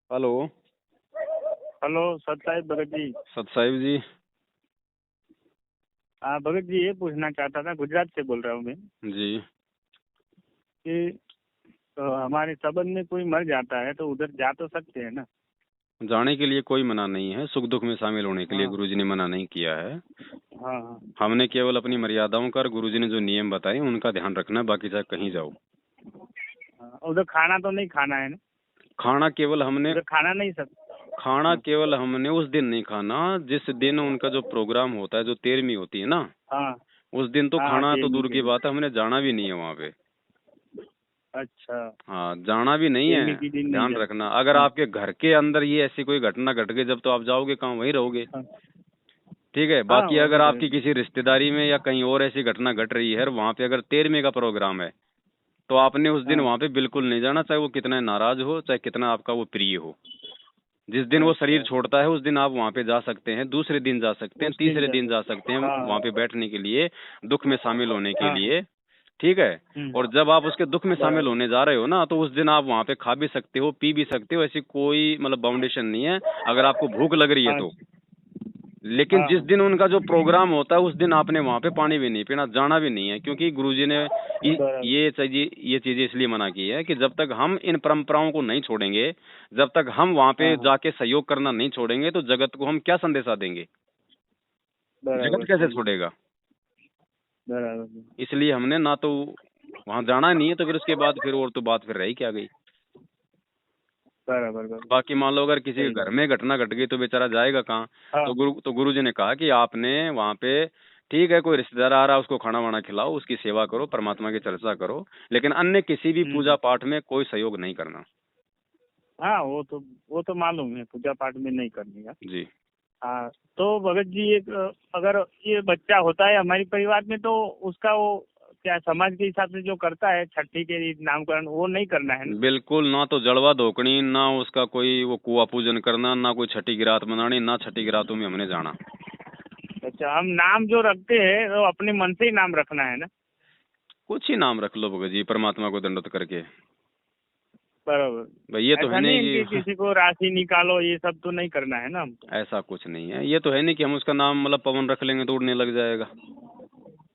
Hello. Hello सत साहिब भगत जी। सत साहिब जी। हाँ भगत जी, ये पूछना चाहता था, गुजरात से बोल रहा हूँ मैं जी। कि हमारे संबंध में कोई मर जाता है तो उधर जा तो सकते हैं ना? जाने के लिए कोई मना नहीं है, सुख दुख में शामिल होने के लिए हाँ गुरुजी ने मना नहीं किया है। हाँ हाँ हमने केवल अपनी मर्यादाओं का और गुरुजी ने जो नियम बताए उनका ध्यान रखना है, बाकी चाहे कहीं जाओ। हाँ। उधर खाना तो नहीं खाना है ना? खाना केवल हमने उधर खाना नहीं सब। खाना हाँ केवल हमने उस दिन नहीं खाना जिस दिन उनका जो प्रोग्राम होता है, जो 13वीं होती है ना, हाँ उस दिन तो हाँ खाना तो तेरहवीं दूर के की दिन। बात है, हमने जाना भी नहीं है वहाँ पे। अच्छा, हाँ, जाना भी नहीं है। 13वीं के दिन नहीं ध्यान जाना। रखना, अगर हाँ आपके घर के अंदर ये ऐसी कोई घटना घट गई जब, तो आप जाओगे कहाँ, वहीं रहोगे। हाँ ठीक है। हाँ, बाकी वही अगर आपकी रहेगा। किसी रिश्तेदारी में या कहीं और ऐसी घटना घट रही है और वहाँ पे अगर 13वीं का प्रोग्राम है, तो आपने उस दिन हाँ वहाँ पे बिल्कुल नहीं जाना, चाहे वो कितना नाराज हो, चाहे कितना आपका वो प्रिय हो। जिस दिन वो शरीर अच्छा, छोड़ता है उस दिन आप वहाँ पे जा सकते हैं, दूसरे दिन जा सकते हैं, उस दिन तीसरे जा दिन जा सकते हैं सकते। हाँ वहाँ पे बैठने के लिए, दुख में शामिल होने के हाँ हाँ। लिए। ठीक है। और जब आप उसके दुख में शामिल बराबर। होने जा रहे हो ना, तो उस दिन आप वहाँ पे खा भी सकते हो, पी भी सकते हो, ऐसी कोई मतलब बाउंडेशन नहीं है, अगर आपको भूख लग रही है हाँ तो। लेकिन हाँ जिस हाँ। दिन उनका जो प्रोग्राम होता है उस दिन आपने वहाँ पे पानी भी नहीं पीना, जाना भी नहीं है, क्योंकि गुरुजी ने बराबर। ये चीजें इसलिए मना की है कि जब तक हम इन परंपराओं को नहीं छोड़ेंगे, जब तक हम वहाँ हाँ पे हाँ। जाके सहयोग करना नहीं छोड़ेंगे, तो जगत को हम क्या संदेशा देंगे, बराबर जगत कैसे सही। छोड़ेगा। बराबर। इसलिए हमने ना तो वहाँ जाना नहीं है, तो फिर उसके बाद फिर और तो बात फिर रही क्या गई। बराबर बराबर। बाकी मान लो अगर किसी सही के घर बात। में घटना घट गई तो बेचारा जाएगा कहाँ। हाँ तो गुरुजी ने कहा कि आपने वहाँ पे, ठीक है, कोई रिश्तेदार आ रहा है उसको खाना वाना खिलाओ, उसकी सेवा करो, परमात्मा की चर्चा करो, लेकिन अन्य किसी भी पूजा हम्म। पाठ में कोई सहयोग नहीं करना। हाँ वो तो मालूम है, पूजा पाठ में नहीं करने का। जी। हाँ। तो भगत जी, एक अगर ये बच्चा होता है हमारे परिवार में तो उसका वो क्या समाज के हिसाब से जो करता है छठी के नामकरण, वो नहीं करना है ना? बिल्कुल ना, तो जड़वा धोकनी ना, उसका कोई वो कुआ पूजन करना, ना कोई छठी की रात मनानी, ना छठी की रातों में हमने जाना। अच्छा, हम नाम जो रखते हैं तो अपने मन से ही नाम रखना है ना? कुछ ही नाम रख लो भगत जी, परमात्मा को दंडवत करके। बराबर। भाई ये तो है ऐसा नहीं नहीं इनकी कि किसी को राशि निकालो, ये सब तो नहीं करना है ना हमको? ऐसा कुछ नहीं है, ये तो है नहीं कि हम उसका नाम मतलब पवन रख लेंगे तो उड़ने लग जाएगा।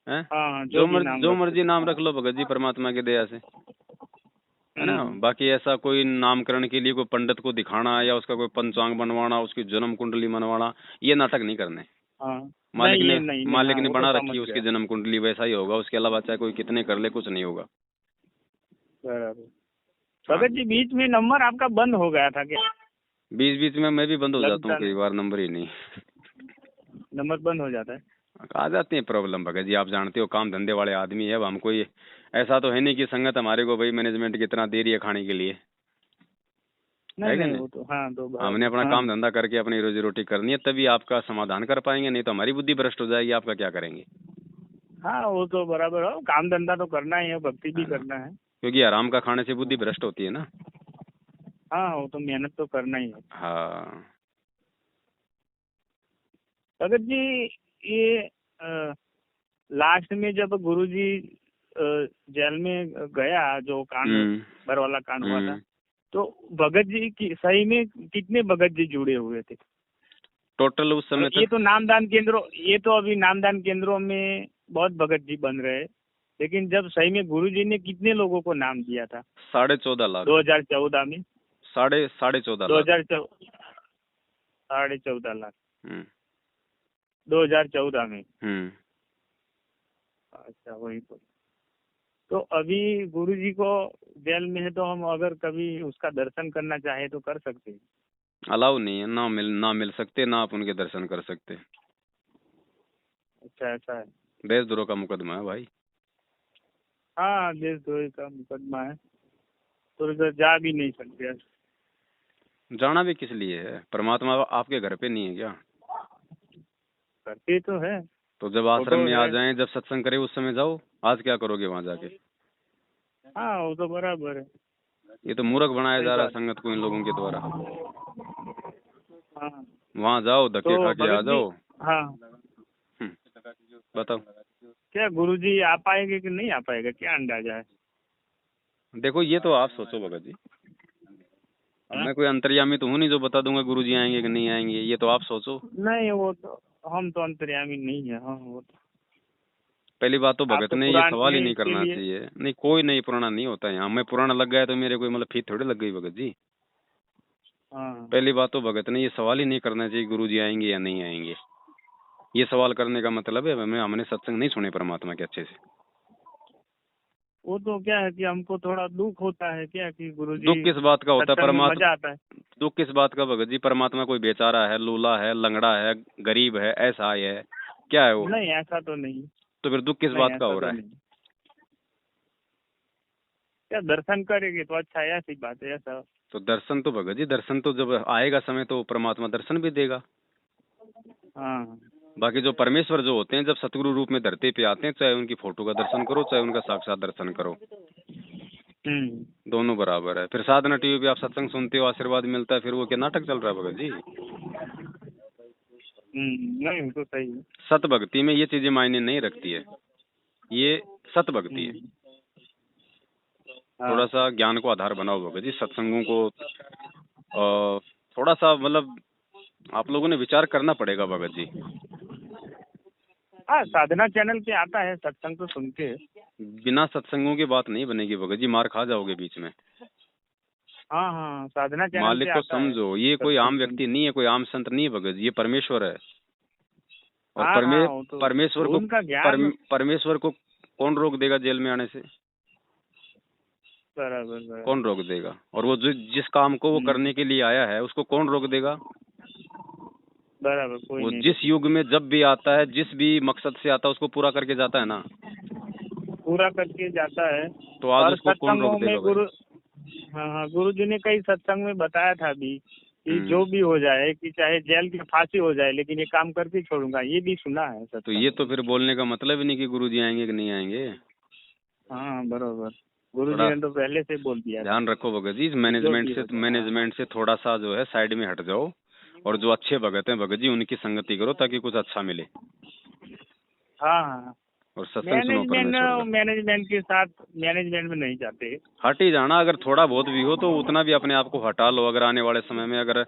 हैं? हाँ हाँ, जो भी नाम जो रख मर्जी सकते। नाम रख लो भगत जी, परमात्मा की दया से, है ना। हम्म। बाकी ऐसा कोई नामकरण के लिए कोई पंडित को दिखाना या उसका कोई पंचांग बनवाना, उसकी जन्म कुंडली बनवाना, ये नाटक नहीं करने। हाँ। मालिक नहीं, ये ने नहीं नहीं, मालिक हाँ ने वो तो बना समझ रखी है उसकी गया। जन्म कुंडली, वैसा ही होगा, उसके अलावा चाहे कोई कितने कर ले कुछ नहीं होगा। बराबर। हाँ। भगत जी, बीच में नंबर आपका बंद हो गया था क्या? बीच बीच में मैं भी बंद हो जाता हूँ लगता कई नहीं, बार, नंबर ही नहीं नंबर बंद हो जाता है। आ जाती है प्रॉब्लम भगत जी, आप जानते हो काम धंधे वाले आदमी है, अब हम कोई ऐसा तो है नहीं कि संगत हमारे को भाई मैनेजमेंट की इतना दे रही है खाने के लिए, नहीं है कि नहीं, नहीं। वो तो हाँ, तो हमने बराबर। अपना हाँ काम धंधा करके अपनी रोजी रोटी करनी है, तभी आपका समाधान कर पाएंगे, नहीं तो हमारी बुद्धि भ्रष्ट हो जाएगी, आपका क्या करेंगे। हाँ, वो तो बराबर हो, काम धंधा तो करना ही है, भक्ति भी है ना, करना है। क्योंकि आराम का खाने से बुद्धि भ्रष्ट होती है ना। हाँ, वो तो मेहनत तो करना ही है। हाँ। भगत जी, ये लास्ट में जब गुरुजी जेल में गया, जो कांड हम्म। बर वाला कांड हुआ था, हम्म। तो भगत जी की सही में कितने भगत जी जुड़े हुए थे? टोटल उस समय ये तक तो नामदान केंद्रों, ये तो अभी नामदान केंद्रों में बहुत भगत जी बन रहे हैं, लेकिन जब सही में गुरुजी ने कितने लोगों को नाम दिया था 14.5 लाख। 2014 में? साढ़े 14 लाख। 2014, 14.5 लाख। हम्म। 2014 में? हम्म। अच्छा, वही तो अभी गुरुजी को जेल में है, तो हम अगर कभी उसका दर्शन करना चाहे तो कर सकते हैं? अलाउ नहीं है, ना मिल सकते, ना आप उनके दर्शन कर सकते। अच्छा, ऐसा है। देशद्रोह का मुकदमा है भाई। हाँ, देशद्रोही का मुकदमा है, तो इधर जा भी नहीं सकते। जाना भी किस लिए है, परमात्मा आपके घर पे नहीं है क्या। करते तो है, तो जब आश्रम फोटो में आ है। जाएं, जब सत्संग करे उस समय जाओ, आज क्या करोगे वहां जाके। हाँ, वो तो बराबर है। ये तो मूर्ख बनाया सही जा रहा है बात। संगत को इन लोगों के द्वारा। हाँ। वहां जाओ, धक्के खा तो के आ भगत जी, जाओ। हाँ, हम्म, बताओ। क्या गुरुजी आ पाएंगे कि नहीं आ पाएगा, क्या अंदाजा है? देखो ये तो आप सोचो भगत जी, अब मैं कोई अंतर्यामी तो हूँ नहीं जो बता दूंगा गुरुजी आएंगे कि नहीं आएंगे, ये तो आप सोचो। नहीं वो तो हम तो अंतर्यामी नहीं है। हाँ वो तो पहली बात तो आप भगत तो ने ये सवाल ही पुराने नहीं इसके करना लिए। चाहिए। नहीं कोई नहीं पुराना नहीं होता यहाँ, मैं पुराना लग गया तो मेरे कोई मतलब फीत थोड़ी लग गई भगत जी। हाँ पहली बात तो भगत ने ये सवाल ही नहीं करना चाहिए गुरुजी आएंगे या नहीं आएंगे। ये सवाल करने का मतलब है हमने सत्संग नहीं सुने परमात्मा के अच्छे से। वो तो क्या है कि हमको थोड़ा दुख होता है क्या कि गुरुजी दुख किस बात का होता है? सत्संग में मजा आता है। दुख किस बात का भगत जी? परमात्मा कोई बेचारा है, लूला है, लंगड़ा है, गरीब है, ऐसा है, क्या है वो? नहीं ऐसा तो नहीं। तो फिर दुख किस नहीं बात का ऐसा हो तो रहा है? नहीं। क्या दर्शन करेंगे तो अच्छा है, ऐसी बात है ऐसा। तो दर्शन तो भगत जी, दर्शन तो जब आएगा समय तो परमात्मा दर्शन भी देगा। हाँ बाकी जो परमेश्वर जो होते हैं जब सतगुरु रूप में धरती पे आते हैं, चाहे उनकी फोटो का दर्शन करो चाहे उनका साक्षात दर्शन करो, दोनों बराबर है। फिर साधना टीवी पे आप सत्संग सुनते हो, आशीर्वाद मिलता है, फिर वो क्या नाटक चल रहा है भगत जी? नहीं वो तो सही है। सत भक्ति में ये चीजें मायने नहीं रखती है, ये सत भक्ति है। हाँ थोड़ा सा ज्ञान को आधार बनाओ भगत जी, सत्संगों को थोड़ा सा मतलब आप लोगों ने विचार करना पड़ेगा भगत जी। हाँ साधना चैनल पे आता है सत्संग तो सुनते हैं। बिना सत्संगों की बात नहीं बनेगी भगत जी, मार खा जाओगे बीच में। हाँ हाँ साधना चैनल मालिक पे को आता है समझो, ये कोई आम सत्संग व्यक्ति नहीं है, कोई आम संत नहीं है भगत जी, ये परमेश्वर है। और हाँ हाँ वो तो परमेश्वर को उनका ज्ञान परमेश्वर को कौन रोक देगा जेल में आने से? बराबर बराबर। कौन रोक देगा? और वो जिस काम को वो करने के लिए आया है उसको कौन रोक देगा? बराबर कोई वो नहीं जिस युग में जब भी आता है, जिस भी मकसद से आता है, उसको पूरा करके जाता है ना। पूरा करके जाता है। तो आज और उसको कौन रोक सत्संगों में देगा भाई? हाँ हाँ गुरु जी ने कई सत्संग में बताया था भी कि हम्म। जो भी हो जाए कि चाहे जेल की फांसी हो जाए लेकिन ये काम करके छोड़ूंगा, ये भी सुना है तो सत्संग। ये तो फिर बोलने का मतलब ही नहीं कि गुरुजी आएंगे कि नहीं आएंगे। हाँ बरोबर, गुरु जी थोड़ा ने तो पहले से बोल दिया था ध्यान रखो भगत जी, जो भी हो जाए। मैनेजमेंट से थोड़ा सा जो है साइड में हट जाओ, और जो अच्छे भगत हैं भगत जी उनकी संगति करो ताकि कुछ अच्छा मिले। हाँ हाँ और सत्संग सुनो परमेश्वर का। मैनेजमेंट के साथ मैनेजमेंट में नहीं जाते। हट ही जाना, अगर थोड़ा बहुत भी हो तो उतना भी अपने आप को हटा लो। अगर आने वाले समय में अगर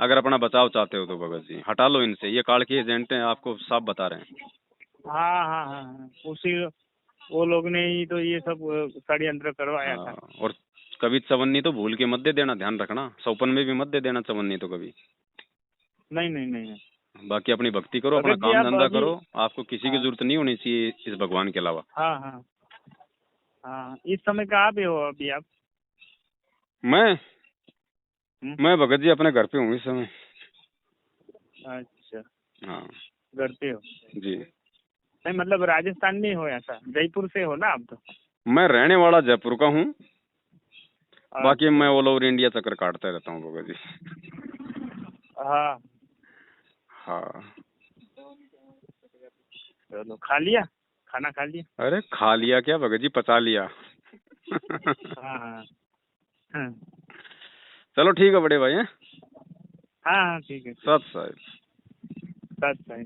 अगर अपना बचाव चाहते हो तो भगत जी हटा लो इनसे, ये काल के एजेंट हैं, आपको साफ बता रहे हैं। हाँ हाँ हाँ उसी वो लोग ने ही तो ये सब षड्यंत्र करवाया था। और कभी चवन्नी तो भूल के मत दे देना, ध्यान रखना, सौपन में भी मत दे देना चवन्नी तो कभी। नहीं नहीं नहीं बाकी अपनी भक्ति करो, अपना भगत जी काम आप धंधा अभी करो, आपको किसी की जरूरत नहीं होनी चाहिए इस भगवान के अलावा। हाँ हाँ हाँ इस समय कहाँ पे हो अभी आप? मैं भगत जी अपने घर पे हूँ इस समय। अच्छा हाँ घर पे हो? जी। नहीं मतलब राजस्थान में हो, ऐसा जयपुर से हो ना आप तो? मैं रहने वाला जयपुर का हूँ, बाकी अच्छा। मैं ऑल ओवर इंडिया चक्कर काटता रहता हूँ भगत जी। हाँ हाँ। चलो खा लिया, खाना खा लिया? अरे खा लिया क्या भगत जी, पचा लिया। हाँ हाँ हाँ चलो ठीक है बड़े भाई हैं। हाँ ठीक है सत साहिब। सच है।